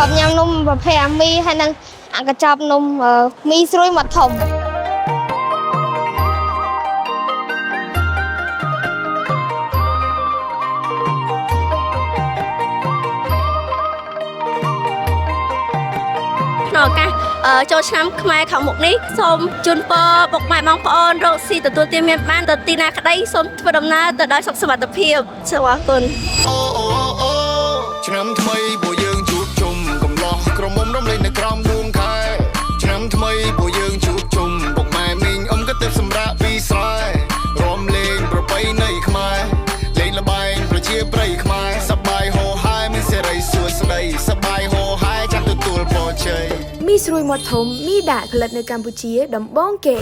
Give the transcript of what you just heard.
อบยำนมแบบแพรมีให้นั่งกระจับนมมีสวยมาถมหนอกะโจชน้ำขมายของหมกนี้ส้มจุนปอบกไม้มองปอนโรซีแต่ตัวเตรียมเมียนบ้านแต่ตีนาคได้ส้มผดมนาแต่ได้สักสวัสดิเพียบสวัสดิ์คุณឆ្នាំថ្មីពួកយើងជួបជុំកំឡោះក្រមុំរំលែងនៅក្រោមដួងខែឆ្នាំថ្មីពួកយើងជួបជុំពុកម៉ែមីងអ៊ំក៏ទៅសម្រាប់ពីស្រែរំលេងប្រពៃណីខ្មែរលេងល្បែងប្រជាប្រិយខ្មែរសប្បាយហូរហែមានសេរីសួស្តីសប្បាយហូរហែចាំទទួលពរជ័យមីស្រួយមាត់ធំមីដាក់ផលិតនៅកម្ពុជាដំបងគេ